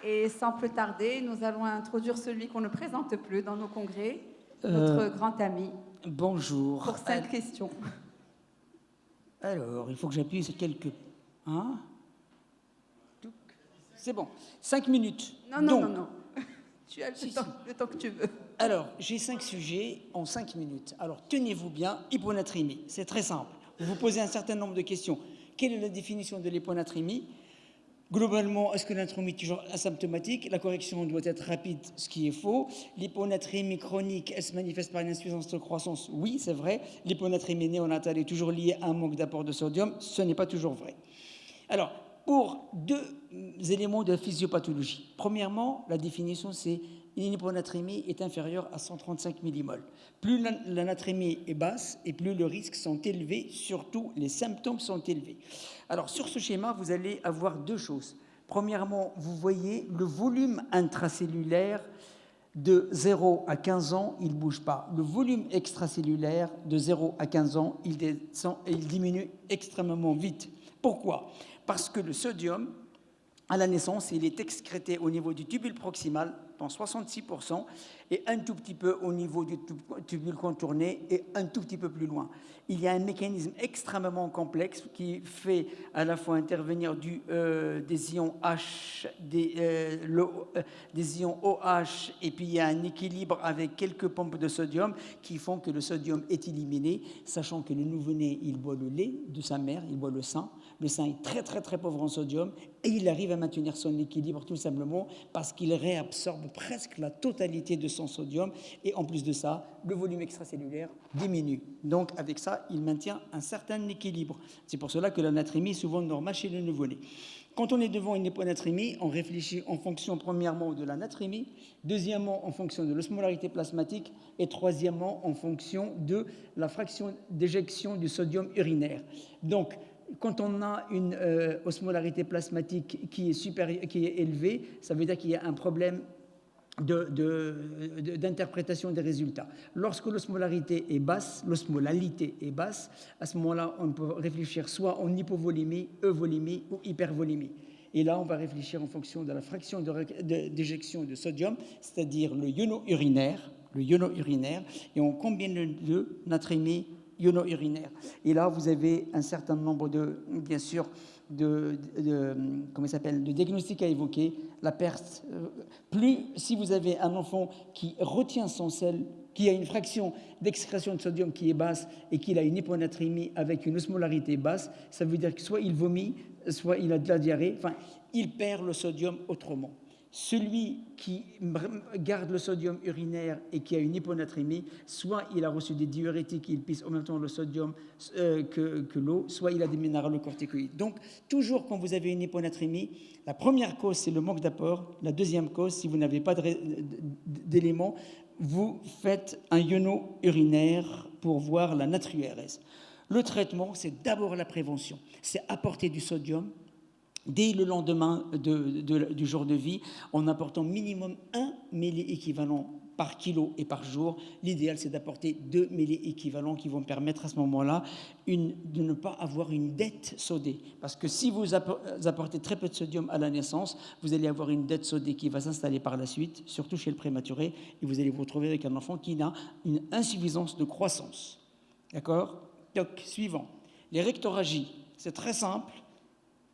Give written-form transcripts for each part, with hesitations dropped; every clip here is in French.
Et sans plus tarder, nous allons introduire celui qu'on ne présente plus dans nos congrès, Euh, notre grand ami, Bonjour. pour 5 questions. Alors, il faut que j'appuie sur quelques... Hein? C'est bon. 5 minutes. Non. Tu as le temps que tu veux. Alors, j'ai 5 sujets en 5 minutes. Alors, tenez-vous bien, hyponatrémie. C'est très simple. Vous vous posez un certain nombre de questions. Quelle est la définition de l'hyponatrémie? Globalement, est-ce que l'hyponatrémie est toujours asymptomatique? La correction doit être rapide, ce qui est faux. L'hyponatrémie chronique, elle se manifeste par une insuffisance de croissance? Oui, c'est vrai. L'hyponatrémie néonatale est toujours liée à un manque d'apport de sodium? Ce n'est pas toujours vrai. Alors, pour 2 éléments de physiopathologie. Premièrement, la définition, c'est une hyponatrémie est inférieure à 135 millimoles. Plus la natrémie est basse et plus les risques sont élevés, surtout les symptômes sont élevés. Alors, sur ce schéma, vous allez avoir 2 choses. Premièrement, vous voyez le volume intracellulaire de 0 à 15 ans, il ne bouge pas. Le volume extracellulaire de 0 à 15 ans, il descend et il diminue extrêmement vite. Pourquoi? Parce que le sodium, à la naissance, il est excrété au niveau du tubule proximal dans 66% et un tout petit peu au niveau du tubule contourné et un tout petit peu plus loin. Il y a un mécanisme extrêmement complexe qui fait à la fois intervenir des ions H, des ions OH, et puis il y a un équilibre avec quelques pompes de sodium qui font que le sodium est éliminé, sachant que le nouveau-né, il boit le lait de sa mère, il boit le sein. Le sein est très très très pauvre en sodium et il arrive à maintenir son équilibre tout simplement parce qu'il réabsorbe presque la totalité de son sodium et en plus de ça, le volume extracellulaire diminue. Donc avec ça, il maintient un certain équilibre. C'est pour cela que la natrémie est souvent normale chez le nouveau-né. Quand on est devant une hyponatrémie, on réfléchit en fonction premièrement de la natrémie, deuxièmement en fonction de l'osmolarité plasmatique et troisièmement en fonction de la fraction d'éjection du sodium urinaire. Donc, quand on a une osmolarité plasmatique qui est élevée, ça veut dire qu'il y a un problème d'interprétation des résultats. Lorsque l'osmolarité est basse, l'osmolalité est basse, à ce moment-là, on peut réfléchir soit en hypovolémie, euvolémie ou hypervolémie. Et là, on va réfléchir en fonction de la fraction d'éjection de sodium, c'est-à-dire le iono urinaire, et on combine les deux, natrémie, iono-urinaire. Et là, vous avez un certain nombre bien sûr, de diagnostics à évoquer. La perte, si vous avez un enfant qui retient son sel, qui a une fraction d'excrétion de sodium qui est basse et qu'il a une hyponatrémie avec une osmolarité basse, ça veut dire que soit il vomit, soit il a de la diarrhée, enfin, il perd le sodium autrement. Celui qui garde le sodium urinaire et qui a une hyponatrémie, soit il a reçu des diurétiques, il pisse en même temps le sodium que l'eau, soit il a des minéralocorticoïdes. Donc, toujours quand vous avez une hyponatrémie, la première cause, c'est le manque d'apport. La deuxième cause, si vous n'avez pas d'éléments, vous faites un iono urinaire pour voir la natri-URS. Le traitement, c'est d'abord la prévention. C'est apporter du sodium dès le lendemain du jour de vie, en apportant minimum 1 milli-équivalent par kilo et par jour. L'idéal, c'est d'apporter 2 milli-équivalents qui vont permettre à ce moment-là de ne pas avoir une dette sodée. Parce que si vous apportez très peu de sodium à la naissance, vous allez avoir une dette sodée qui va s'installer par la suite, surtout chez le prématuré, et vous allez vous retrouver avec un enfant qui a une insuffisance de croissance. D'accord? Donc, suivant. Les rectorragies, c'est très simple.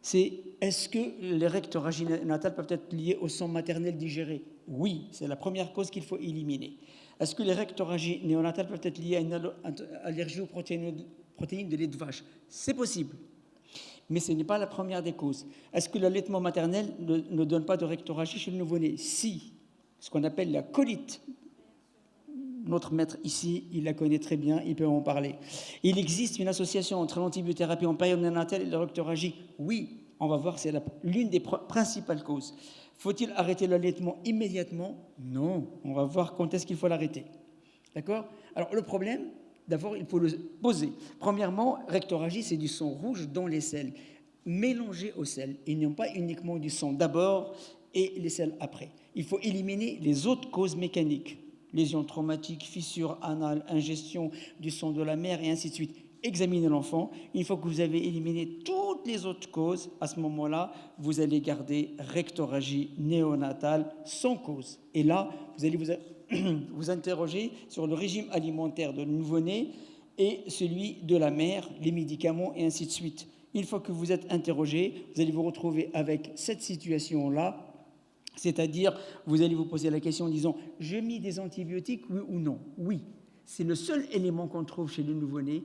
C'est est-ce que les rectorragies néonatales peuvent être liées au sang maternel digéré? Oui, c'est la première cause qu'il faut éliminer. Est-ce que les rectorragies néonatales peuvent être liées à une allergie aux protéines de lait de vache? C'est possible, mais ce n'est pas la première des causes. Est-ce que l'allaitement maternel ne donne pas de rectorragie chez le nouveau-né? Si, ce qu'on appelle la colite. Notre maître ici, il la connaît très bien, il peut en parler. Il existe une association entre l'antibiothérapie en période néonatale et la rectorragie. Oui, on va voir, c'est l'une des principales causes. Faut-il arrêter l'allaitement immédiatement? Non, on va voir quand est-ce qu'il faut l'arrêter. D'accord? Alors le problème, d'abord, il faut le poser. Premièrement, rectorragie, c'est du sang rouge dans les selles, mélangé au sel. Ils n'ont pas uniquement du sang d'abord et les selles après. Il faut éliminer les autres causes mécaniques. Lésions traumatiques, fissures anales, ingestion du sang de la mère et ainsi de suite. examinez l'enfant. Une fois que vous avez éliminé toutes les autres causes, à ce moment-là, vous allez garder rectorragie néonatale sans cause. Et là, vous allez vous interroger sur le régime alimentaire de nouveau-né et celui de la mère, les médicaments et ainsi de suite. Une fois que vous êtes interrogé, vous allez vous retrouver avec cette situation-là, c'est-à-dire vous allez vous poser la question en disant « je mis des antibiotiques, oui ou non ?» Oui, c'est le seul élément qu'on trouve chez le nouveau-né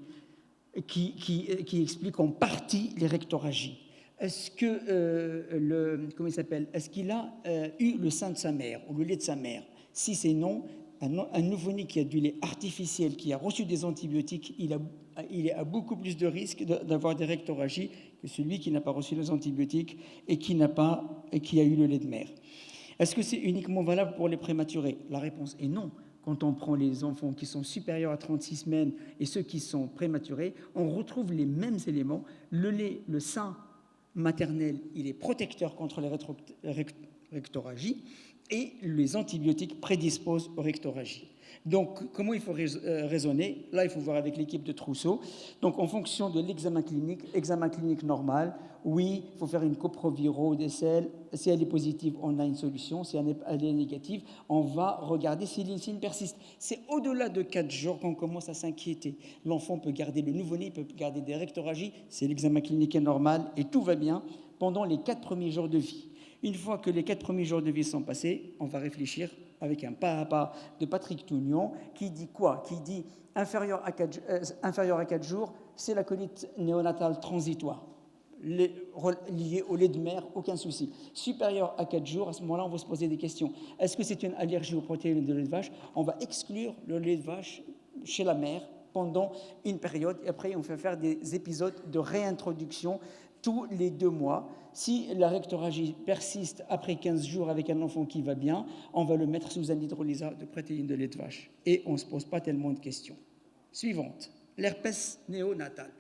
qui explique en partie les rectorragies. Est-ce que comment il s'appelle? Est-ce qu'il a eu le sein de sa mère ou le lait de sa mère? Si c'est non, un nouveau-né qui a du lait artificiel, qui a reçu des antibiotiques, il a beaucoup plus de risques d'avoir des rectorragies que celui qui n'a pas reçu les antibiotiques et qui a eu le lait de mère. Est-ce que c'est uniquement valable pour les prématurés? La réponse est non. Quand on prend les enfants qui sont supérieurs à 36 semaines et ceux qui sont prématurés, on retrouve les mêmes éléments. Le lait, le sein maternel, il est protecteur contre les rectorragies et les antibiotiques prédisposent aux rectorragies. Donc, comment il faut raisonner? Là, il faut voir avec l'équipe de Trousseau. Donc, en fonction de l'examen clinique normal, oui, il faut faire une coproviro-décelle. Si elle est positive, on a une solution. Si elle est négative, on va regarder si les signes persistent. C'est au-delà de 4 jours qu'on commence à s'inquiéter. L'enfant peut garder, le nouveau-né peut garder des rectorragies. C'est l'examen clinique est normal et tout va bien pendant les 4 premiers jours de vie. Une fois que les 4 premiers jours de vie sont passés, on va réfléchir avec un pas à pas de Patrick Tougnon qui dit quoi? Qui dit inférieur à 4 jours, c'est la colite néonatale transitoire. Lié au lait de mère, aucun souci. Supérieur à 4 jours, à ce moment-là, on va se poser des questions. Est-ce que c'est une allergie aux protéines de lait de vache? On va exclure le lait de vache chez la mère pendant une période et après on fait faire des épisodes de réintroduction tous les 2 mois. Si la rectorragie persiste après 15 jours avec un enfant qui va bien, on va le mettre sous un hydrolysat de protéines de lait de vache. Et on ne se pose pas tellement de questions. Suivante, l'herpès néonatal.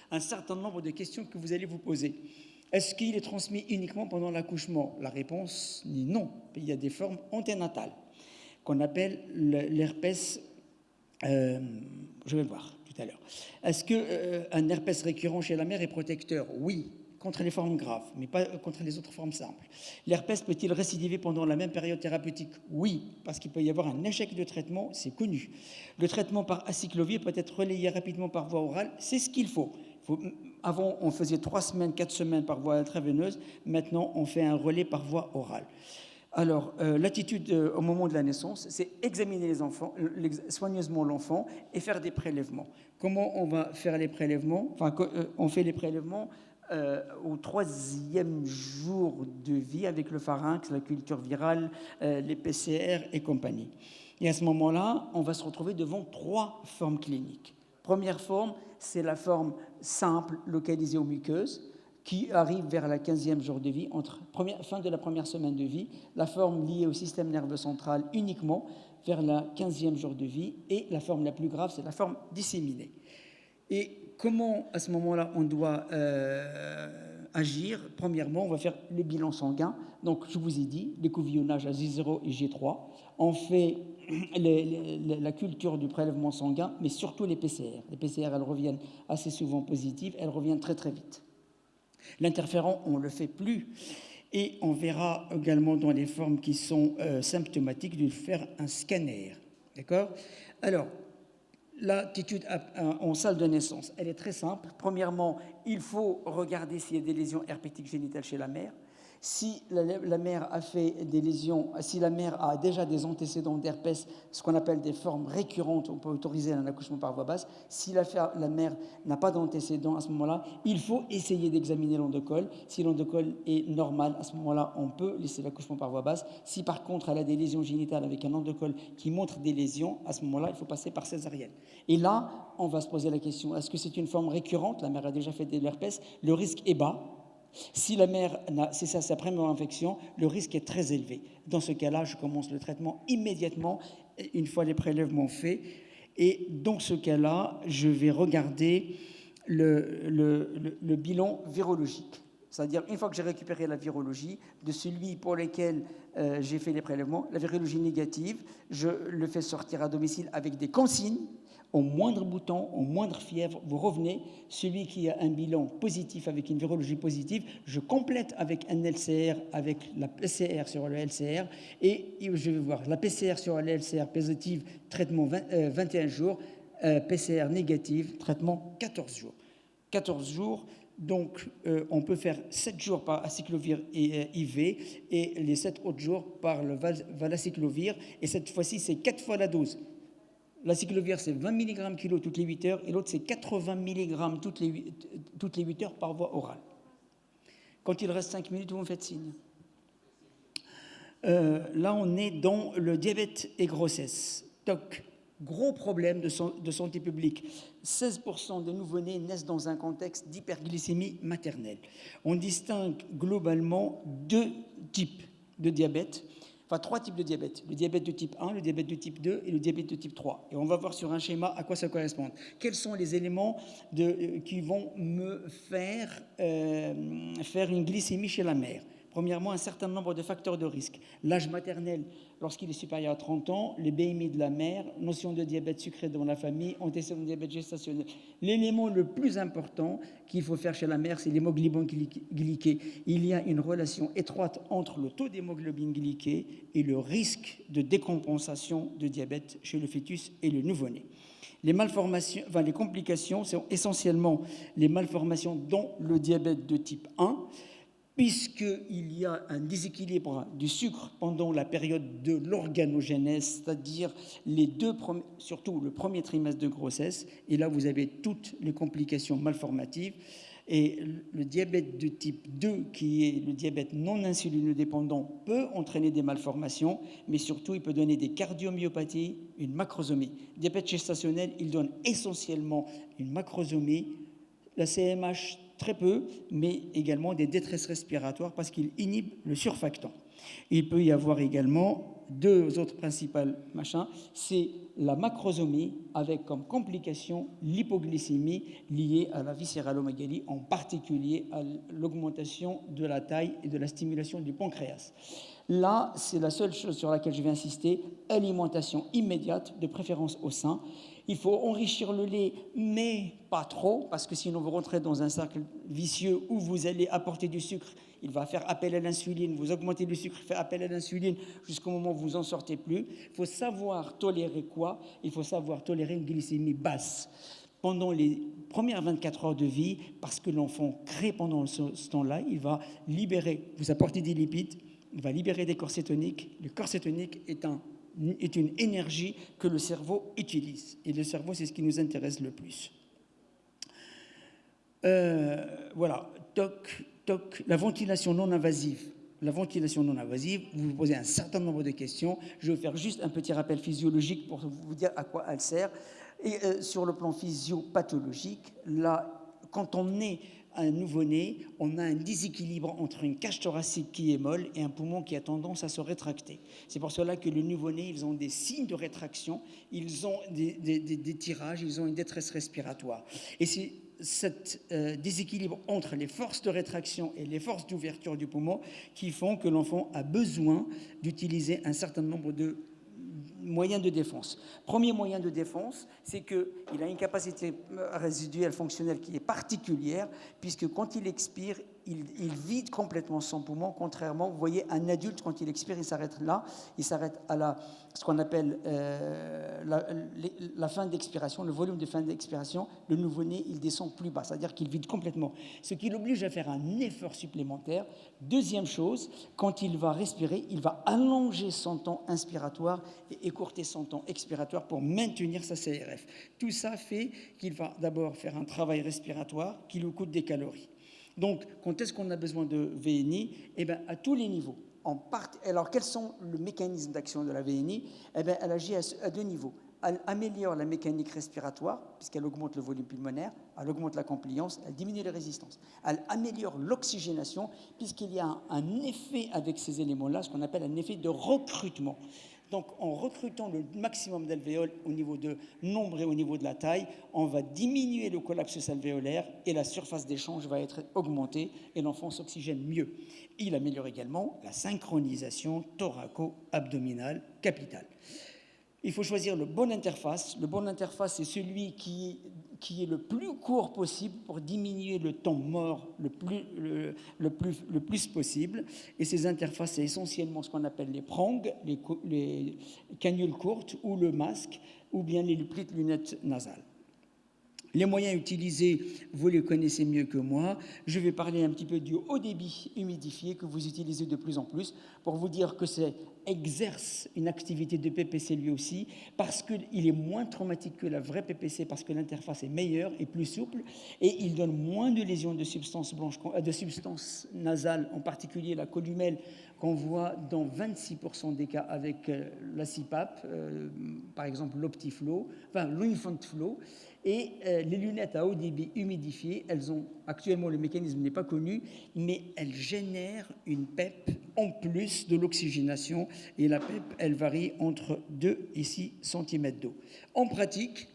Un certain nombre de questions que vous allez vous poser. Est-ce qu'il est transmis uniquement pendant l'accouchement? La réponse est non. Il y a des formes anténatales qu'on appelle l'herpès... je vais le voir tout à l'heure. Est-ce qu'un herpès récurrent chez la mère est protecteur? Oui, contre les formes graves, mais pas contre les autres formes simples. L'herpès peut-il récidiver pendant la même période thérapeutique? Oui, parce qu'il peut y avoir un échec de traitement, c'est connu. Le traitement par acyclovir peut être relayé rapidement par voie orale, c'est ce qu'il faut. Avant, on faisait 3 semaines, 4 semaines par voie intraveineuse. Maintenant, on fait un relais par voie orale. Alors, l'attitude au moment de la naissance, c'est examiner les enfants, soigneusement l'enfant et faire des prélèvements. Comment on va faire les prélèvements? Enfin, on fait les prélèvements au 3e jour de vie avec le pharynx, la culture virale, les PCR et compagnie. Et à ce moment-là, on va se retrouver devant 3 formes cliniques. Première forme, c'est la forme simple localisée aux muqueuses qui arrive vers la 15e jour de vie, fin de la première semaine de vie, la forme liée au système nerveux central uniquement vers la 15e jour de vie, et la forme la plus grave, c'est la forme disséminée. Et comment, à ce moment-là, on doit agir? Premièrement, on va faire le bilan sanguin. Donc, je vous ai dit, l'écouvillonnage à J0 et G3. On fait la culture du prélèvement sanguin, mais surtout les PCR. Les PCR, elles reviennent assez souvent positives, elles reviennent très très vite. L'interféron, on ne le fait plus. Et on verra également dans les formes qui sont symptomatiques de faire un scanner. D'accord? Alors, l'attitude en salle de naissance, elle est très simple. Premièrement, il faut regarder s'il y a des lésions herpétiques génitales chez la mère. Si la mère a fait des lésions, si la mère a déjà des antécédents d'herpès, ce qu'on appelle des formes récurrentes, on peut autoriser un accouchement par voie basse. Si la mère n'a pas d'antécédents à ce moment-là, il faut essayer d'examiner l'endocole. Si l'endocole est normal, à ce moment-là, on peut laisser l'accouchement par voie basse. Si par contre elle a des lésions génitales avec un endocole qui montre des lésions, à ce moment-là, il faut passer par césarienne. Et là, on va se poser la question, est-ce que c'est une forme récurrente? La mère a déjà fait de l'herpès, le risque est bas. Si la mère, c'est sa première infection, le risque est très élevé. Dans ce cas-là, je commence le traitement immédiatement, une fois les prélèvements faits. Et dans ce cas-là, je vais regarder le bilan virologique. C'est-à-dire, une fois que j'ai récupéré la virologie, de celui pour lequel j'ai fait les prélèvements, la virologie négative, je le fais sortir à domicile avec des consignes au moindre bouton, au moindre fièvre, vous revenez. Celui qui a un bilan positif avec une virologie positive, je complète avec un LCR, avec la PCR sur le LCR, et je vais voir la PCR sur le LCR positive, traitement 21 jours, PCR négative, traitement 14 jours. 14 jours, donc on peut faire 7 jours par acyclovir IV et les 7 autres jours par le valacyclovir, et cette fois-ci c'est 4 fois la dose. L'acyclovir, c'est 20 mg kg toutes les 8 heures, et l'autre, c'est 80 mg toutes les 8 heures par voie orale. Quand il reste 5 minutes, vous me faites signe. Là, on est dans le diabète et grossesse. Donc, gros problème de santé publique. 16% des nouveau-nés naissent dans un contexte d'hyperglycémie maternelle. On distingue globalement 2 types de diabète. Enfin, 3 types de diabète. Le diabète de type 1, le diabète de type 2 et le diabète de type 3. Et on va voir sur un schéma à quoi ça correspond. Quels sont les éléments qui vont me faire une glycémie chez la mère? Premièrement, un certain nombre de facteurs de risque. L'âge maternel, lorsqu'il est supérieur à 30 ans, les BMI de la mère, notion de diabète sucré dans la famille, antécédent de diabète gestationnel. L'élément le plus important qu'il faut faire chez la mère, c'est l'hémoglobine glyquée. Il y a une relation étroite entre le taux d'hémoglobine glyquée et le risque de décompensation de diabète chez le fœtus et le nouveau-né. Les complications sont essentiellement les malformations dans le diabète de type 1, puisqu'il y a un déséquilibre du sucre pendant la période de l'organogénèse, c'est-à-dire surtout le premier trimestre de grossesse, et là vous avez toutes les complications malformatives. Et le diabète de type 2, qui est le diabète non insulinodépendant, peut entraîner des malformations, mais surtout il peut donner des cardiomyopathies, une macrosomie. Le diabète gestationnel, il donne essentiellement une macrosomie, la CMH très peu, mais également des détresses respiratoires parce qu'il inhibe le surfactant. Il peut y avoir également 2 autres principales c'est la macrosomie avec comme complication l'hypoglycémie liée à la viscéralomégalie, en particulier à l'augmentation de la taille et de la stimulation du pancréas. Là, c'est la seule chose sur laquelle je vais insister, alimentation immédiate, de préférence au sein. Il faut enrichir le lait, mais pas trop, parce que sinon vous rentrez dans un cercle vicieux où vous allez apporter du sucre, il va faire appel à l'insuline, vous augmentez le sucre, fait appel à l'insuline jusqu'au moment où vous n'en sortez plus. Il faut savoir tolérer quoi? Il faut savoir tolérer une glycémie basse pendant les premières 24 heures de vie, parce que l'enfant crée pendant ce temps-là, il va libérer, vous apportez des lipides, il va libérer des corps cétoniques. Le corps cétonique est une énergie que le cerveau utilise. Et le cerveau, c'est ce qui nous intéresse le plus. Voilà, la ventilation non invasive. La ventilation non invasive, vous vous posez un certain nombre de questions. Je vais faire juste un petit rappel physiologique pour vous dire à quoi elle sert. Et sur le plan physiopathologique, là, quand on est un nouveau-né, on a un déséquilibre entre une cage thoracique qui est molle et un poumon qui a tendance à se rétracter. C'est pour cela que les nouveau-nés, ils ont des signes de rétraction, ils ont des tirages, ils ont une détresse respiratoire. Et c'est cet déséquilibre entre les forces de rétraction et les forces d'ouverture du poumon qui font que l'enfant a besoin d'utiliser un certain nombre de moyen de défense. Premier moyen de défense, c'est qu'il a une capacité résiduelle fonctionnelle qui est particulière, puisque quand il expire, il vide complètement son poumon, contrairement, vous voyez, un adulte, quand il expire, il s'arrête là, il s'arrête à ce qu'on appelle la fin d'expiration, le volume de fin d'expiration. Le nouveau-né, il descend plus bas, c'est-à-dire qu'il vide complètement, ce qui l'oblige à faire un effort supplémentaire. Deuxième chose, quand il va respirer, il va allonger son temps inspiratoire et écourter son temps expiratoire pour maintenir sa CRF. Tout ça fait qu'il va d'abord faire un travail respiratoire qui lui coûte des calories. Donc, quand est-ce qu'on a besoin de VNI? Eh bien, à tous les niveaux. Alors, quels sont les mécanismes d'action de la VNI? Eh bien, elle agit à 2 niveaux. Elle améliore la mécanique respiratoire, puisqu'elle augmente le volume pulmonaire, elle augmente la compliance, elle diminue les résistances. Elle améliore l'oxygénation, puisqu'il y a un effet avec ces éléments-là, ce qu'on appelle un effet de recrutement. Donc, en recrutant le maximum d'alvéoles au niveau de nombre et au niveau de la taille, on va diminuer le collapsus alvéolaire et la surface d'échange va être augmentée et l'enfant s'oxygène mieux. Il améliore également la synchronisation thoraco-abdominale capitale. Il faut choisir le bon interface. Le bon interface, c'est celui qui est le plus court possible pour diminuer le temps mort le plus possible. Et ces interfaces, c'est essentiellement ce qu'on appelle les prongs, les canules courtes ou le masque, ou bien les petites lunettes nasales. Les moyens utilisés, vous les connaissez mieux que moi. Je vais parler un petit peu du haut débit humidifié que vous utilisez de plus en plus pour vous dire que ça exerce une activité de PPC lui aussi parce qu'il est moins traumatique que la vraie PPC parce que l'interface est meilleure et plus souple et il donne moins de lésions de substances blanches, de substances nasales, en particulier la columelle qu'on voit dans 26% des cas avec la CPAP, par exemple l'Optiflow, enfin l'Infant Flow. Et les lunettes à haut débit humidifiées, elles ont actuellement, le mécanisme n'est pas connu, mais elles génèrent une PEP en plus de l'oxygénation. Et la PEP, elle varie entre 2 et 6 cm d'eau. En pratique,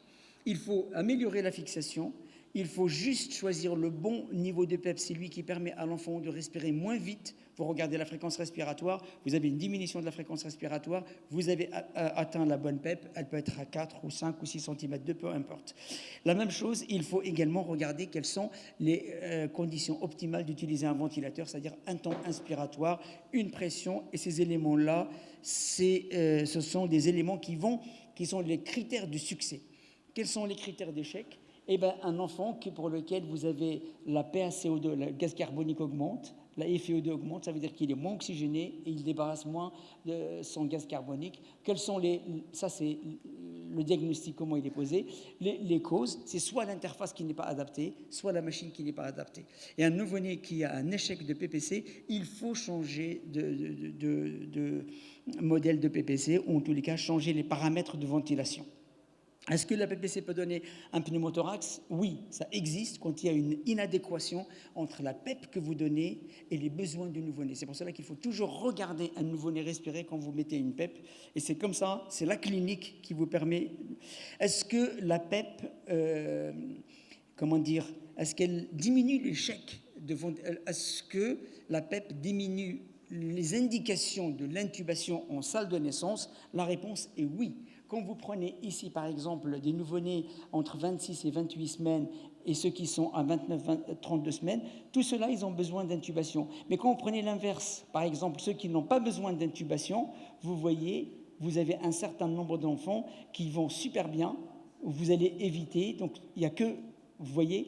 il faut améliorer la fixation. Il faut juste choisir le bon niveau de PEP. C'est lui qui permet à l'enfant de respirer moins vite. Vous regardez la fréquence respiratoire, vous avez une diminution de la fréquence respiratoire, vous avez atteint la bonne PEP, elle peut être à 4 ou 5 ou 6 cm de peu importe. La même chose, il faut également regarder quelles sont les conditions optimales d'utiliser un ventilateur, c'est-à-dire un temps inspiratoire, une pression, et ces éléments-là, ce sont des éléments qui sont les critères du succès. Quels sont les critères d'échec ? Eh bien, un enfant pour lequel vous avez la PaCO2, le gaz carbonique augmente, la FiO2 augmente, ça veut dire qu'il est moins oxygéné et il débarrasse moins de son gaz carbonique. Ça, c'est le diagnostic, comment il est posé. Les causes, c'est soit l'interface qui n'est pas adaptée, soit la machine qui n'est pas adaptée. Et un nouveau-né qui a un échec de PPC, il faut changer de modèle de PPC, ou en tous les cas, changer les paramètres de ventilation. Est-ce que la PPC peut donner un pneumothorax ? Oui, ça existe quand il y a une inadéquation entre la PEP que vous donnez et les besoins du nouveau-né. C'est pour cela qu'il faut toujours regarder un nouveau-né respirer quand vous mettez une PEP. Et c'est comme ça, c'est la clinique qui vous permet... Est-ce que la PEP, est-ce qu'elle diminue l'échec Est-ce que la PEP diminue les indications de l'intubation en salle de naissance ? La réponse est oui. Quand vous prenez ici, par exemple, des nouveau-nés entre 26 et 28 semaines et ceux qui sont à 29-32 semaines, tout cela, ils ont besoin d'intubation. Mais quand vous prenez l'inverse, par exemple, ceux qui n'ont pas besoin d'intubation, vous voyez, vous avez un certain nombre d'enfants qui vont super bien, vous allez éviter, donc il n'y a que... Vous voyez,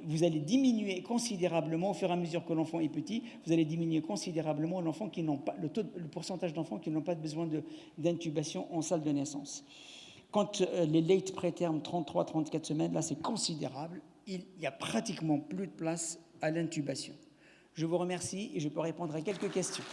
vous allez diminuer considérablement au fur et à mesure que l'enfant est petit, vous allez diminuer considérablement l'enfant qui n'ont pas, le pourcentage d'enfants qui n'ont pas besoin d'intubation en salle de naissance. Quand les late prétermes 33-34 semaines, là c'est considérable, il n'y a pratiquement plus de place à l'intubation. Je vous remercie et je peux répondre à quelques questions.